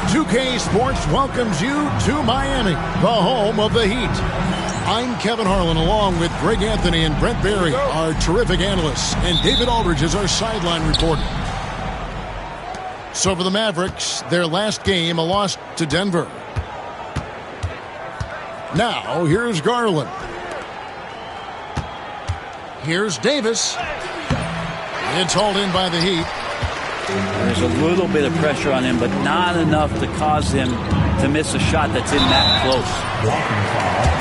2K Sports welcomes you to Miami, the home of the Heat. I'm Kevin Harlan, along with Greg Anthony and Brent Barry, our terrific analysts, and David Aldridge is our sideline reporter. So for the Mavericks, their last game, a loss to Denver. Now, here's Garland. Here's Davis. It's hauled in by the Heat. There's a little bit of pressure on him, but not enough to cause him to miss a shot that's in that close.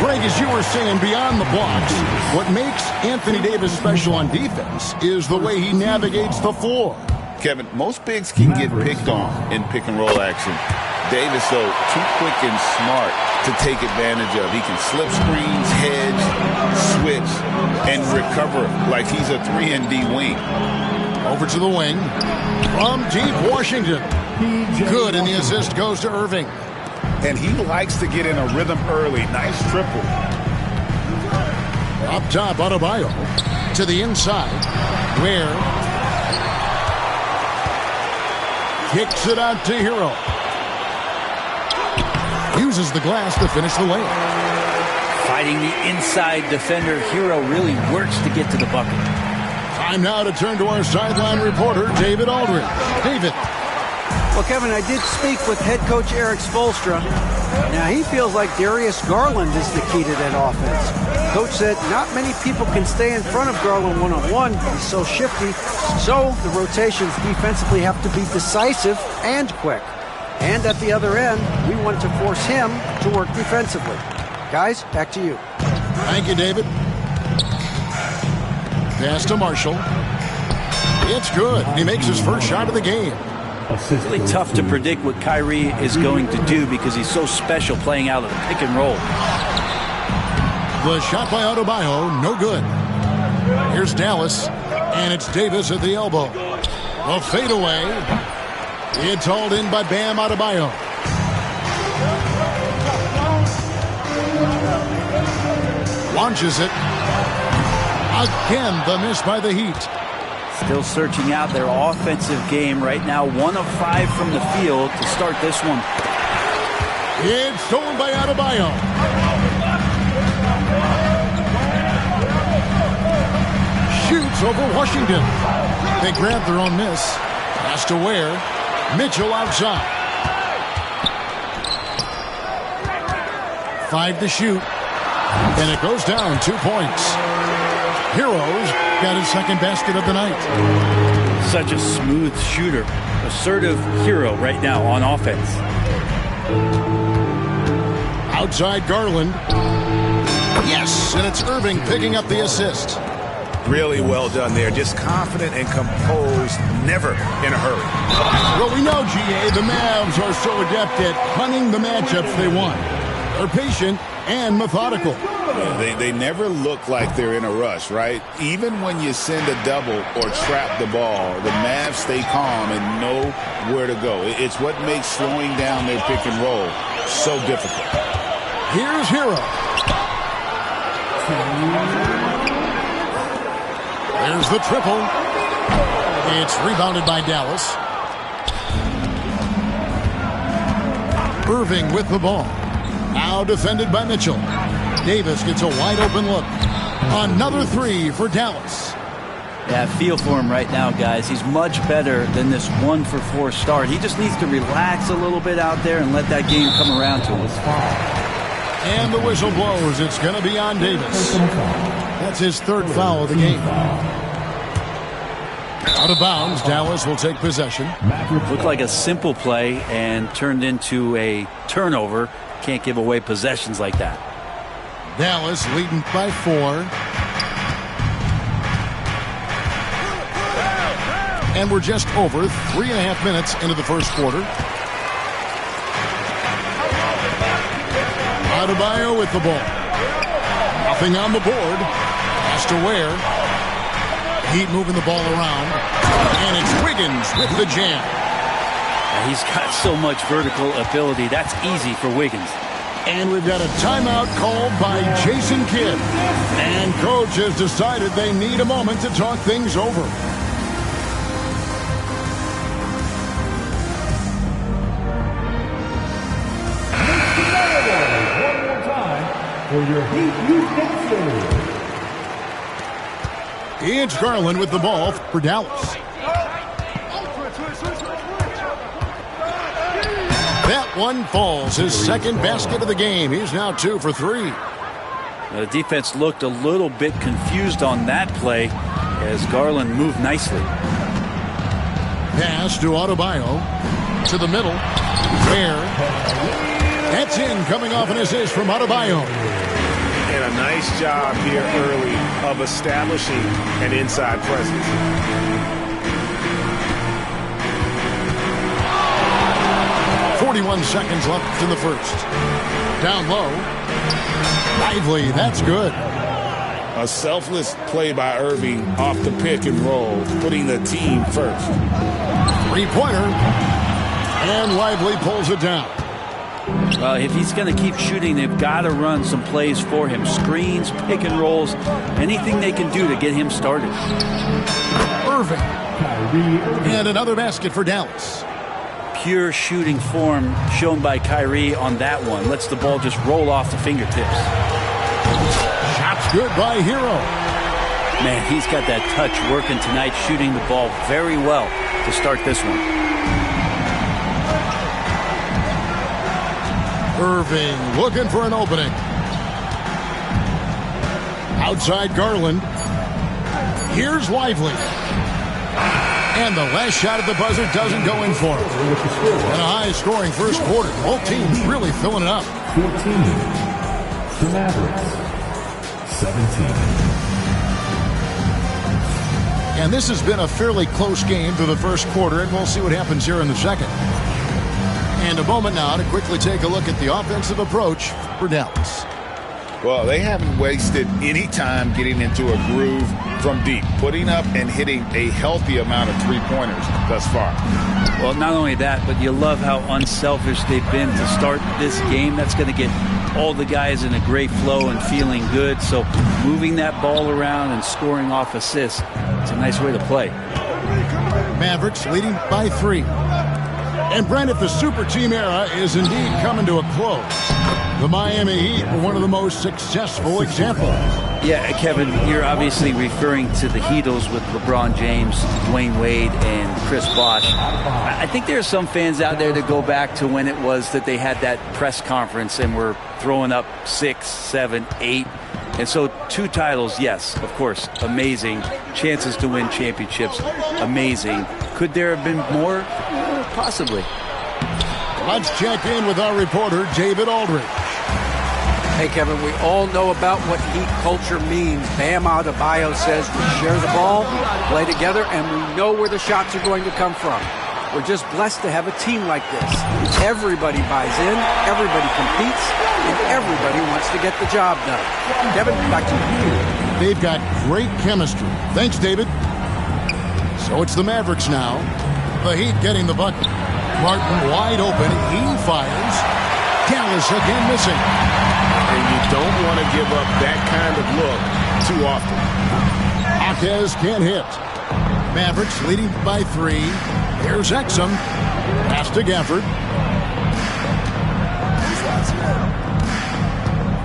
Greg, as you were saying, beyond the blocks, what makes Anthony Davis special on defense is the way he navigates the floor. Kevin, most bigs can get picked on in pick-and-roll action. Davis, though, too quick and smart to take advantage of. He can slip screens, hedge, switch, and recover like he's a 3-and-D wing. Over to the wing. From deep Washington. Good, and the assist goes to Irving. And he likes to get in a rhythm early. Nice triple. Up top, Adebayo. To the inside. Where? Kicks it out to Hero. Uses the glass to finish the layup. Fighting the inside defender, Hero really works to get to the bucket. Time now to turn to our sideline reporter, David Aldridge. David. Well, Kevin, I did speak with head coach Eric Spoelstra. Now, he feels like Darius Garland is the key to that offense. Coach said not many people can stay in front of Garland one-on-one. He's so shifty. So the rotations defensively have to be decisive and quick. And at the other end, we want to force him to work defensively. Guys, back to you. Thank you, David. Pass to Marshall. It's good. He makes his first shot of the game. It's really tough to predict what Kyrie is going to do because he's so special playing out of the pick and roll. The shot by Adebayo, no good. Here's Dallas, and it's Davis at the elbow. The fadeaway. It's hauled in by Bam Adebayo. Launches it. Again, the miss by the Heat. Still searching out their offensive game right now. 1 of 5 from the field to start this one. It's stolen by Adebayo. Shoots over Washington. They grab their own miss. Pass to Ware. Mitchell outside. 5 to shoot. And it goes down 2 points. Heroes got his second basket of the night. Such a smooth shooter. Assertive Hero right now on offense. Outside Garland. Yes, and it's Irving picking up the assist. Really well done there. Just confident and composed, never in a hurry. Well, we know, GA, the Mavs are so adept at hunting the matchups they want. They're patient and methodical. They never look like they're in a rush, right? Even when you send a double or trap the ball, the Mavs stay calm and know where to go. It's what makes slowing down their pick and roll so difficult. Here's Hero. There's the triple. It's rebounded by Dallas. Irving with the ball. Now defended by Mitchell. Davis gets a wide-open look. Another 3 for Dallas. Yeah, feel for him right now, guys. He's much better than this 1-for-4 start. He just needs to relax a little bit out there and let that game come around to him. And the whistle blows. It's going to be on Davis. That's his 3rd foul of the game. Out of bounds, Dallas will take possession. Looked like a simple play and turned into a turnover. Can't give away possessions like that. Dallas leading by 4. And we're just over 3.5 minutes into the first quarter. Adebayo with the ball. Nothing on the board. Pass to Ware. Heat moving the ball around. And it's Wiggins with the jam. He's got so much vertical ability. That's easy for Wiggins. And we've got a timeout called by Jason Kidd. And coach has decided they need a moment to talk things over. for your Heat Youth Boxers. It's Garland with the ball for Dallas. That one falls. His second basket of the game. He's now 2 for 3. The defense looked a little bit confused on that play as Garland moved nicely. Pass to Adebayo. To the middle. Where? That's in, coming off an assist from Adebayo. And a nice job here early of establishing an inside presence. .41 seconds left in the first. Down low. Lively, that's good. A selfless play by Irving off the pick and roll, putting the team first. Three-pointer. And Lively pulls it down. Well, if he's going to keep shooting, they've got to run some plays for him. Screens, pick and rolls, anything they can do to get him started. Irving. And another basket for Dallas. Pure shooting form shown by Kyrie on that one. Lets the ball just roll off the fingertips. Shots good by Hero. Man, he's got that touch working tonight, shooting the ball very well to start this one. Irving looking for an opening. Outside Garland. Here's Lively. And the last shot at the buzzer doesn't go in for him. And a high-scoring first quarter. Both teams really filling it up. 14. The Mavericks. 17. And this has been a fairly close game through the first quarter, and we'll see what happens here in the second. And a moment now to quickly take a look at the offensive approach for Dallas. Well, they haven't wasted any time getting into a groove from deep, putting up and hitting a healthy amount of three-pointers thus far. Well, not only that, but you love how unselfish they've been to start this game. That's going to get all the guys in a great flow and feeling good. So moving that ball around and scoring off assists, it's a nice way to play. Mavericks leading by 3. And Brent, if the super team era is indeed coming to a close, the Miami Heat were one of the most successful examples. Yeah, Kevin, you're obviously referring to the Heatles with LeBron James, Dwayne Wade, and Chris Bosh. I think there are some fans out there that go back to when it was that they had that press conference and were throwing up 6, 7, 8. And so 2 titles, yes, of course, amazing. Chances to win championships, amazing. Could there have been more? Possibly. Let's check in with our reporter, David Aldridge. Hey, Kevin, we all know about what Heat culture means. Bam Adebayo says we share the ball, play together, and we know where the shots are going to come from. We're just blessed to have a team like this. Everybody buys in, everybody competes, and everybody wants to get the job done. Kevin, back to you. They've got great chemistry. Thanks, David. So it's the Mavericks now. The Heat getting the bucket. Martin wide open. He fires. Dallas again missing. And you don't want to give up that kind of look too often. Jaquez can't hit. Mavericks leading by 3. Here's Exum. Pass to Gafford.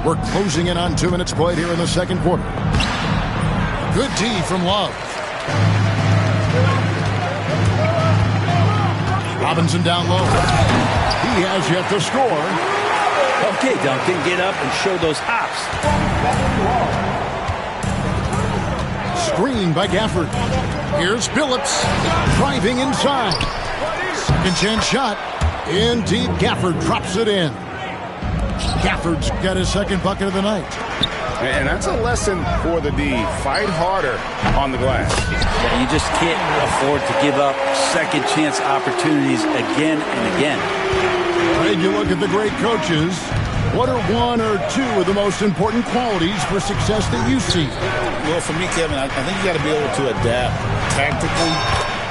We're closing in on 2 minutes played here in the second quarter. Good D from Love. Robinson down low. He has yet to score. Okay, Duncan, get up and show those hops. Screen by Gafford. Here's Phillips driving inside. Second chance shot. In deep. Gafford drops it in. Gafford's got his second bucket of the night. And that's a lesson for the D. Fight harder on the glass. Yeah, you just can't afford to give up second chance opportunities again and again. Greg, you look at the great coaches. What are 1 or 2 of the most important qualities for success that you see? Well, for me, Kevin, I think you got to be able to adapt tactically.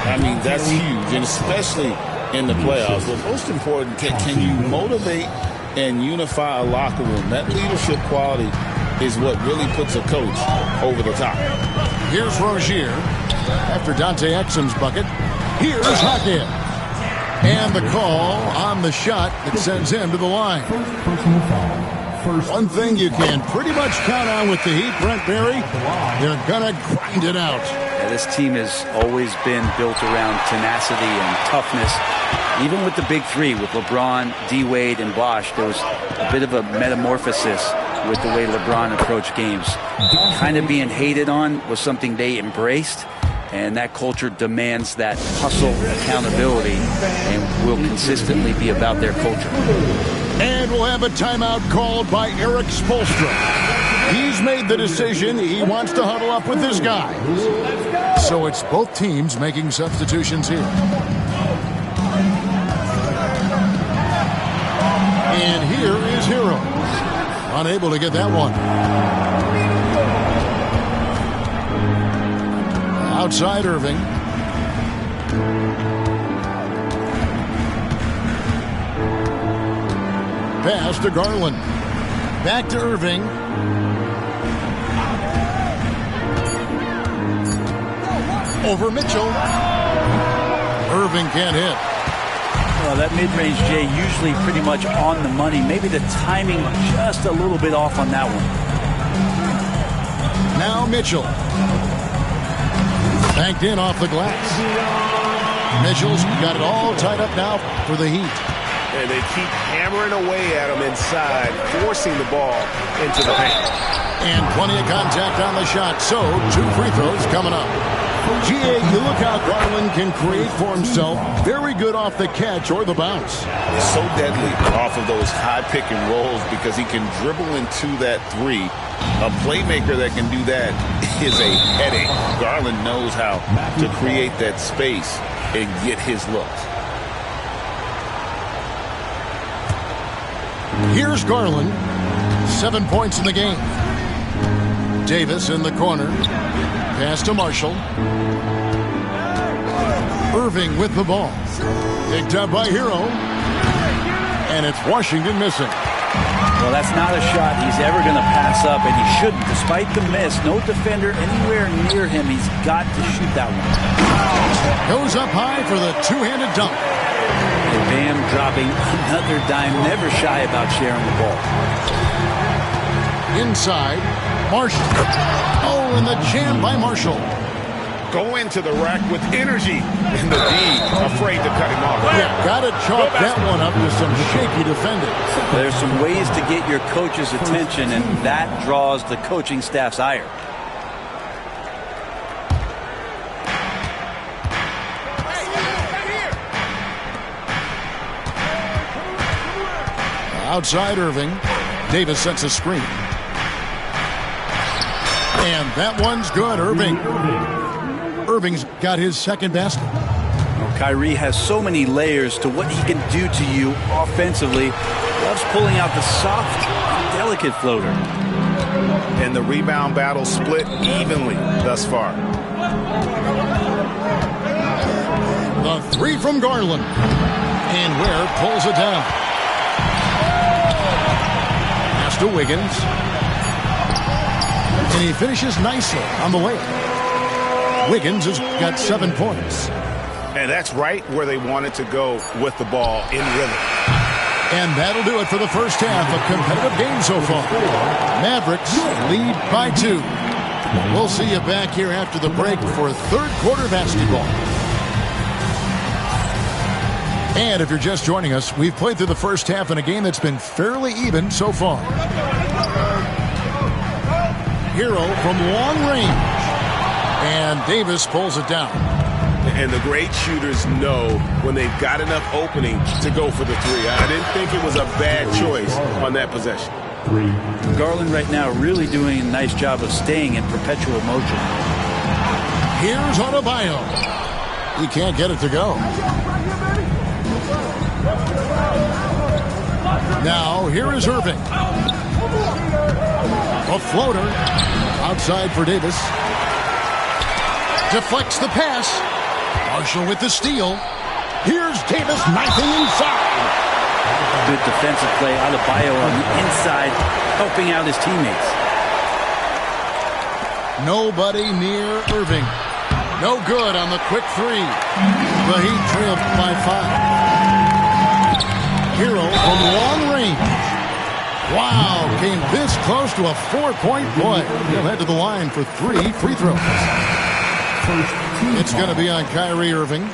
I mean, that's huge, and especially in the playoffs. But most important, can you motivate and unify a locker room? That leadership quality is what really puts a coach over the top. Here's Rozier. After Dante Exum's bucket, here's Hackett. And the call on the shot that sends him to the line. First personal foul. One thing you can pretty much count on with the Heat, Brent Barry, they're going to grind it out. Yeah, this team has always been built around tenacity and toughness. Even with the big three, with LeBron, D-Wade, and Bosh, there was a bit of a metamorphosis with the way LeBron approached games. Kind of being hated on was something they embraced, and that culture demands that hustle, accountability, and will consistently be about their culture. And we'll have a timeout called by Erik Spoelstra. He's made the decision he wants to huddle up with his guys. So it's both teams making substitutions here. And here is Hero. Unable to get that one. Outside Irving. Pass to Garland. Back to Irving. Over Mitchell. Irving can't hit. Well, that mid-range, Jay, usually pretty much on the money. Maybe the timing just a little bit off on that one. Now Mitchell. Banked in off the glass. Mitchell's got it all tied up now for the Heat. And they keep hammering away at him inside, forcing the ball into the paint. And plenty of contact on the shot. So, 2 free throws coming up. GA, you look how Garland can create for himself. Very good off the catch or the bounce. It's so deadly off of those high pick and rolls because he can dribble into that three. A playmaker that can do that is a headache. Garland knows how to create that space and get his looks. Here's Garland. 7 points in the game. Davis in the corner. Pass to Marshall. Irving with the ball. Picked up by Hero. And it's Washington missing. Well, that's not a shot he's ever going to pass up, and he shouldn't. Despite the miss, no defender anywhere near him. He's got to shoot that one. Goes up high for the two-handed dunk. And Bam dropping another dime, never shy about sharing the ball. Inside, Marshall. Oh, and the jam by Marshall. Go into the rack with energy. And the D afraid to cut him off. Yeah, got to chalk that one up to some shaky defending. There's some ways to get your coach's attention, and that draws the coaching staff's ire. Outside Irving. Davis sets a screen. And that one's good. Irving's got his second basket. Well, Kyrie has so many layers to what he can do to you offensively. Loves pulling out the soft, delicate floater. And the rebound battle split evenly thus far. The three from Garland. And Ware pulls it down. Pass to Wiggins. And he finishes nicely on the way. Wiggins has got 7 points. And that's right where they wanted to go with the ball in rhythm. And that'll do it for the first half. A competitive game so far. Mavericks lead by 2. We'll see you back here after the break for third quarter basketball. And if you're just joining us, we've played through the first half in a game that's been fairly even so far. Hero from long range. And Davis pulls it down. And the great shooters know when they've got enough opening to go for the three. I didn't think it was a bad choice on that possession. Garland right now really doing a nice job of staying in perpetual motion. Here's Adebayo. He can't get it to go. Now, here is Irving. A floater. Outside for Davis. Deflects the pass. Marshall with the steal. Here's Davis knifing inside. Good defensive play. Adebayo on the inside, helping out his teammates. Nobody near Irving. No good on the quick three. The Heat trail by 5. Hero from long range. Wow, came this close to a 4-point play. He'll head to the line for 3 free throws. It's going to be on Kyrie Irving.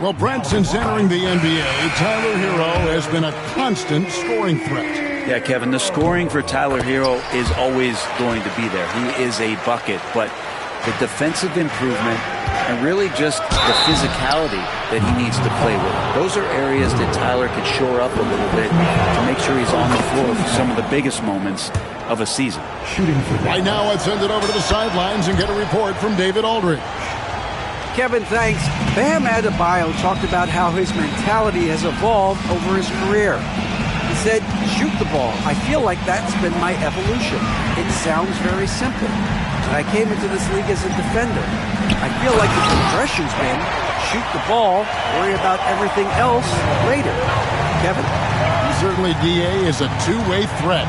Well, Brent, since entering the NBA, Tyler Hero has been a constant scoring threat. Yeah, Kevin, the scoring for Tyler Hero is always going to be there. He is a bucket, but the defensive improvement and really just the physicality that he needs to play with. Those are areas that Tyler could shore up a little bit to make sure he's on the floor for some of the biggest moments of a season. Right now, let's send it over to the sidelines and get a report from David Aldridge. Kevin, thanks. Bam Adebayo talked about how his mentality has evolved over his career. He said, shoot the ball. I feel like that's been my evolution. It sounds very simple. But I came into this league as a defender. I feel like the progression's been shoot the ball, worry about everything else later. Kevin? Certainly, DA is a two-way threat.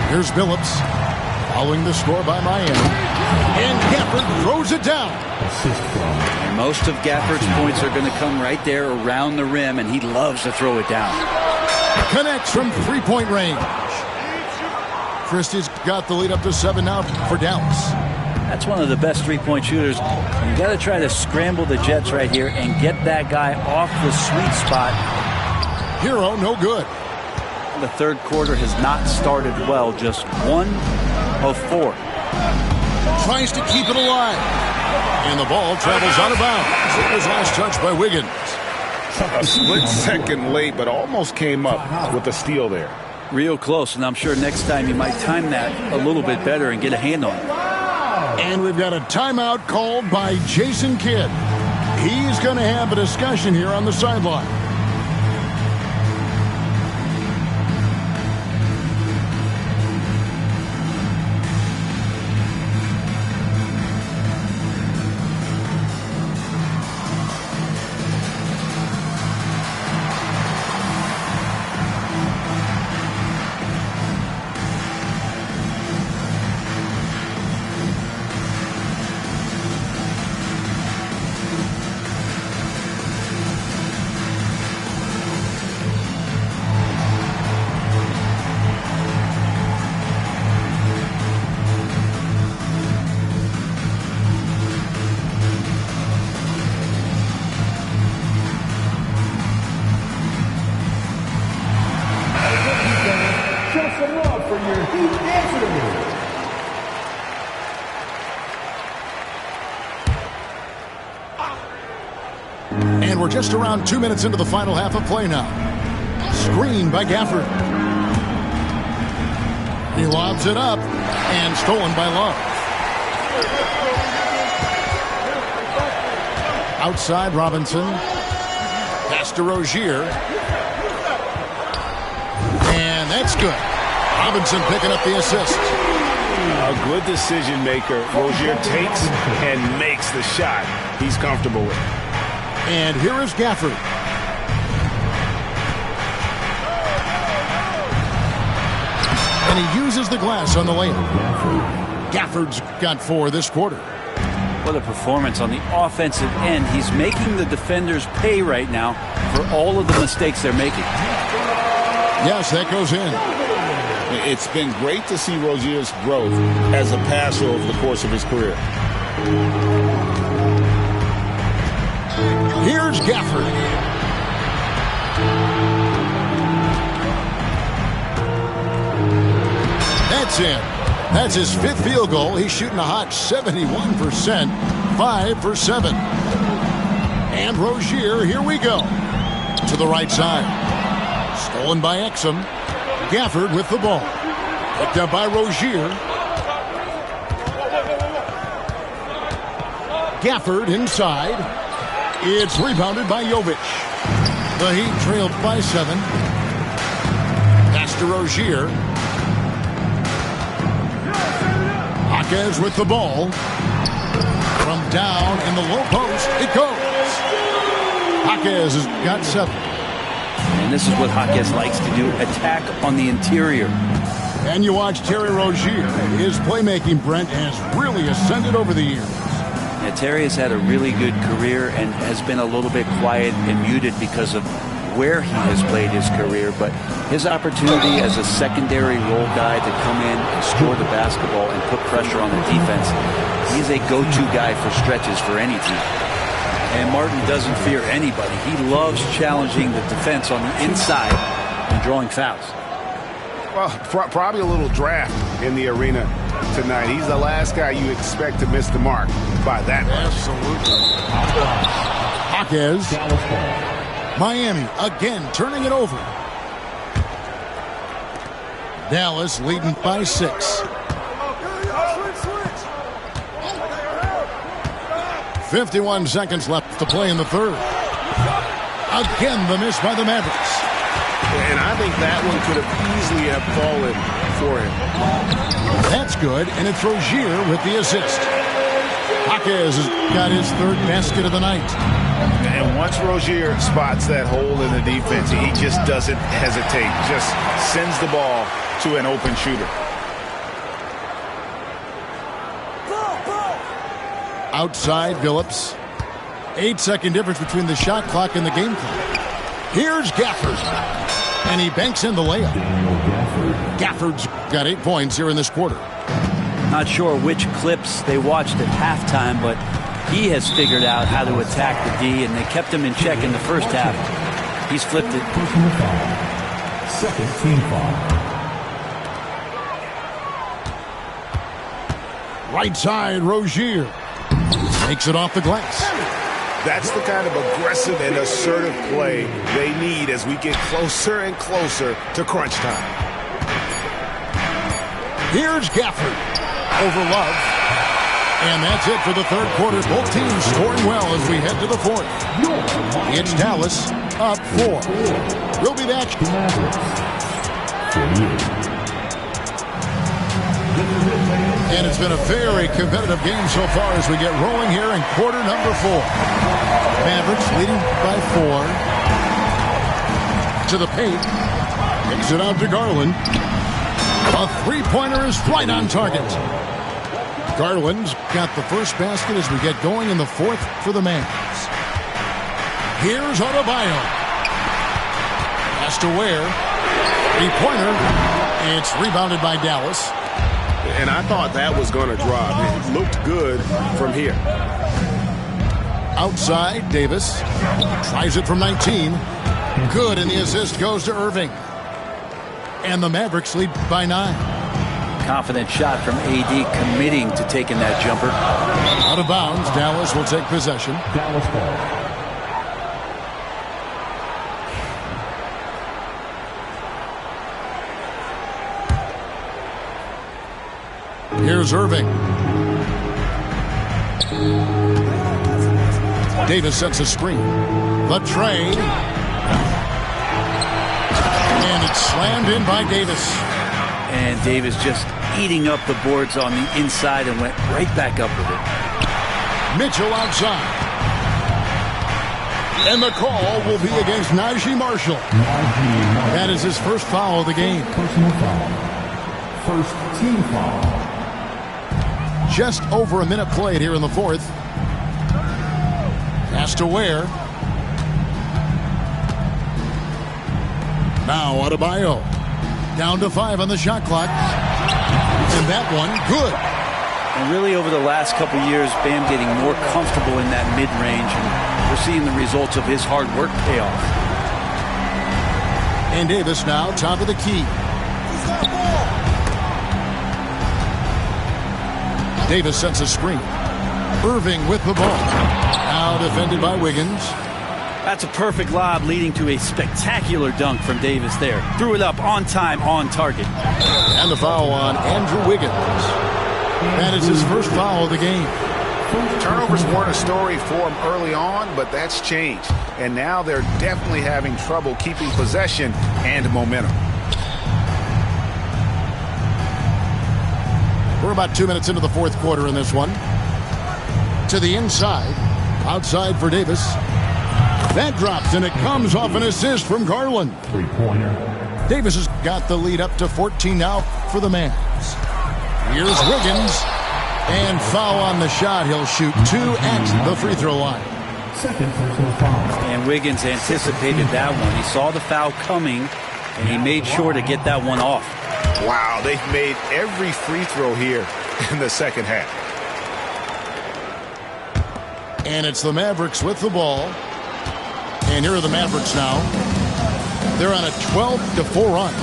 Here's Billups following the score by Miami. And Gafford throws it down. And most of Gafford's points are going to come right there around the rim, and he loves to throw it down. Connects from three-point range. Christie's got the lead up to 7 now for Dallas. That's one of the best three-point shooters. You got to try to scramble the Jets right here and get that guy off the sweet spot. Hero, no good. The third quarter has not started well. Just 1 of 4. Tries to keep it alive. And the ball travels out of bounds. It was last touched by Wiggins. A split second late, but almost came up with a steal there. Real close, and I'm sure next time you might time that a little bit better and get a hand on it. And we've got a timeout called by Jason Kidd. He's going to have a discussion here on the sideline. And we're just around 2 minutes into the final half of play now. Screen by Gafford. He lobs it up and stolen by Love. Outside Robinson. Pass to Rozier. And that's good. Robinson picking up the assist. A good decision maker. Rozier takes and makes the shot he's comfortable with. And here is Gafford. And he uses the glass on the layup. Gafford's got 4 this quarter. What a performance on the offensive end. He's making the defenders pay right now for all of the mistakes they're making. Yes, that goes in. It's been great to see Rozier's growth as a passer over the course of his career. Here's Gafford. That's in. That's his 5th field goal. He's shooting a hot 71%, 5 for 7. And Rozier, here we go. To the right side. Stolen by Exum. Gafford with the ball. Picked up by Rozier. Gafford inside. It's rebounded by Jovic. The Heat trailed by 7. Pass to Rozier. Jaquez with the ball. From down in the low post, it goes. Jaquez has got 7. And this is what Jaquez likes to do, attack on the interior. And you watch Terry Rozier. His playmaking, Brent, has really ascended over the years. Yeah, Terry has had a really good career and has been a little bit quiet and muted because of where he has played his career, but his opportunity as a secondary role guy to come in and score the basketball and put pressure on the defense, he's a go-to guy for stretches for any team. And Martin doesn't fear anybody. He loves challenging the defense on the inside and drawing fouls. Well, probably a little draft in the arena tonight. He's the last guy you expect to miss the mark by that much. Absolutely. Jaquez. Miami again turning it over. Dallas leading by 6. 51 seconds left to play in the third. Again, the miss by the Mavericks. And I think that one could have easily have fallen for him. That's good, and it's Rozier with the assist. Jaquez has got his third basket of the night. And once Rozier spots that hole in the defense, he just doesn't hesitate. Just sends the ball to an open shooter. Outside Phillips. 8-second difference between the shot clock and the game clock. Here's Gafford. And he banks in the layup. Gafford's got 8 points here in this quarter. Not sure which clips they watched at halftime, but he has figured out how to attack the D, and they kept him in check in the first half. He's flipped it. Second team foul. Right side, Rozier. Takes it off the glass. That's the kind of aggressive and assertive play they need as we get closer and closer to crunch time. Here's Gafford over Love. And that's it for the third quarter. Both teams scoring well as we head to the fourth. It's Dallas up 4. We'll be back. And it's been a very competitive game so far as we get rolling here in quarter number 4. Mavericks leading by 4. To the paint. Kicks it out to Garland. A three-pointer is right on target. Garland's got the first basket as we get going in the fourth for the Mavs. Here's Adebayo. Pass to Ware. Three-pointer. It's rebounded by Dallas. And I thought that was going to drop. It looked good from here. Outside, Davis. Tries it from 19. Good, and the assist goes to Irving. And the Mavericks lead by 9. Confident shot from AD, committing to taking that jumper. Out of bounds, Dallas will take possession. Dallas ball. Here's Irving. Davis sets a screen. The trade. And it's slammed in by Davis. And Davis just eating up the boards on the inside and went right back up with it. Mitchell outside. And the call will be against Najee Marshall. That is his first foul of the game. Personal foul. First team foul. Just over a minute played here in the fourth. Pass to Ware. Now Adebayo. Down to 5 on the shot clock. And that one, good. And really over the last couple years, Bam getting more comfortable in that mid-range, and we're seeing the results of his hard work pay off. And Davis now top of the key. Davis sets a screen. Irving with the ball. Now defended by Wiggins. That's a perfect lob leading to a spectacular dunk from Davis there. Threw it up on time, on target. And the foul on Andrew Wiggins. That is his first foul of the game. Turnovers weren't a story for him early on, but that's changed. And now they're definitely having trouble keeping possession and momentum. We're about 2 minutes into the fourth quarter in this one. To the inside. Outside for Davis. That drops, and it comes off an assist from Garland. Three-pointer. Davis has got the lead up to 14 now for the Mavs. Here's Wiggins. And foul on the shot. He'll shoot 2 at the free throw line. Second personal foul. And Wiggins anticipated that one. He saw the foul coming, and he made sure to get that one off. Wow, they've made every free throw here in the second half. And it's the Mavericks with the ball. And here are the Mavericks now. They're on a 12-4 run.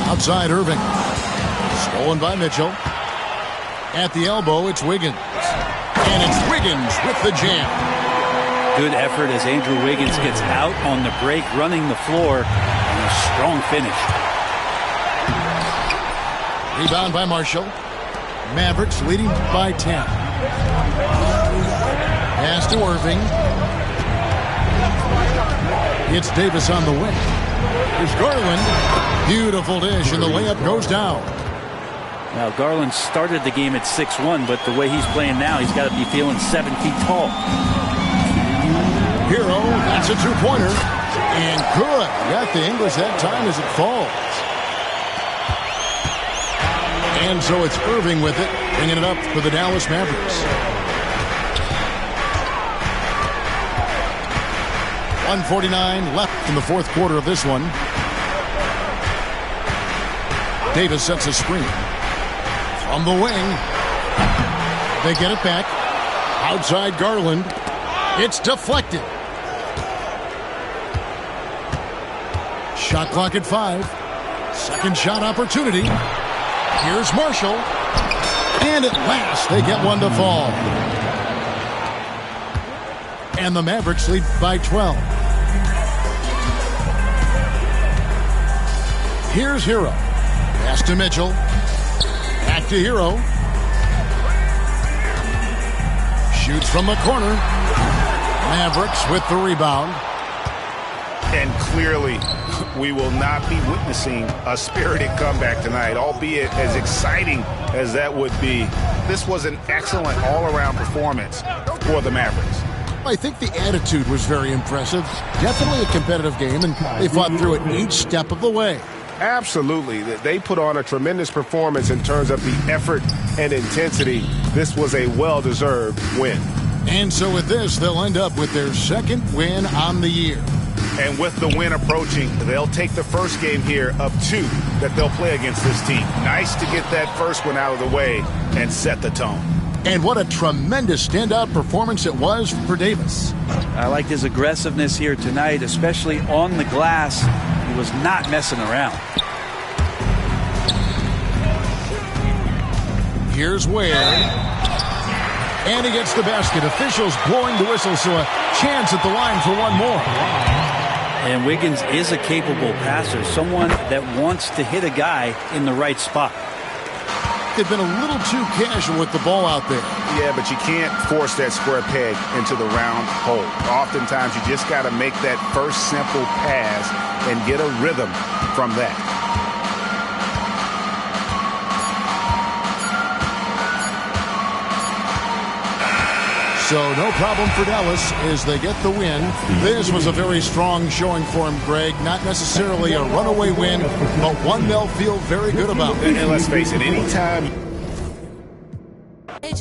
Outside Irving. Stolen by Mitchell. At the elbow, it's Wiggins. And it's Wiggins with the jam. Good effort as Andrew Wiggins gets out on the break, running the floor, and a strong finish. Rebound by Marshall. Mavericks leading by 10. Pass to Irving. It's Davis on the wing. Here's Garland. Beautiful dish, and the layup goes down. Now, Garland started the game at 6'1", but the way he's playing now, he's got to be feeling 7 feet tall. Hero, that's a two-pointer. And good. Got the English that time as it falls. And so it's Irving with it, bringing it up for the Dallas Mavericks. 1:49 left in the fourth quarter of this one. Davis sets a screen. From the wing. They get it back. Outside Garland. It's deflected. Shot clock at 5. Second shot opportunity. Here's Marshall. And at last they get one to fall. And the Mavericks lead by 12. Here's Hero. Pass to Mitchell. Back to Hero. Shoots from the corner. Mavericks with the rebound. And clearly, we will not be witnessing a spirited comeback tonight, albeit as exciting as that would be. This was an excellent all-around performance for the Mavericks. I think the attitude was very impressive. Definitely a competitive game, and they fought through it each step of the way. Absolutely. They put on a tremendous performance in terms of the effort and intensity. This was a well-deserved win. And so with this, they'll end up with their second win on the year. And with the win approaching, they'll take the first game here of 2 that they'll play against this team. Nice to get that first one out of the way and set the tone. And what a tremendous standout performance it was for Davis. I liked his aggressiveness here tonight, especially on the glass. He was not messing around. Here's Ware. And he gets the basket. Officials blowing the whistle, so a chance at the line for one more. And Wiggins is a capable passer, someone that wants to hit a guy in the right spot. They've been a little too casual with the ball out there. Yeah, but you can't force that square peg into the round hole. Oftentimes, you just got to make that first simple pass and get a rhythm from that. So no problem for Dallas as they get the win. This was a very strong showing for him, Greg. Not necessarily a runaway win, but one they'll feel very good about. And let's face it, anytime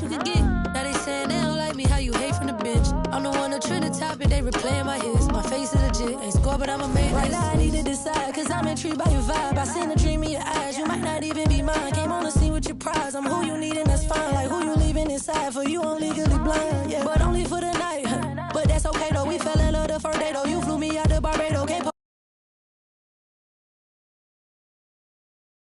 You could get. Now they saying they don't like me, how you hate from the bench. I'm the one that trend the topic, they replaying my hits. My face is legit, ain't score, but I'ma make right now I need to decide, cause I'm intrigued by your vibe. I seen a dream in your eyes, you might not even be mine. Came on the scene with your prize, I'm who you need and that's fine. Like who you leaving inside, for you only good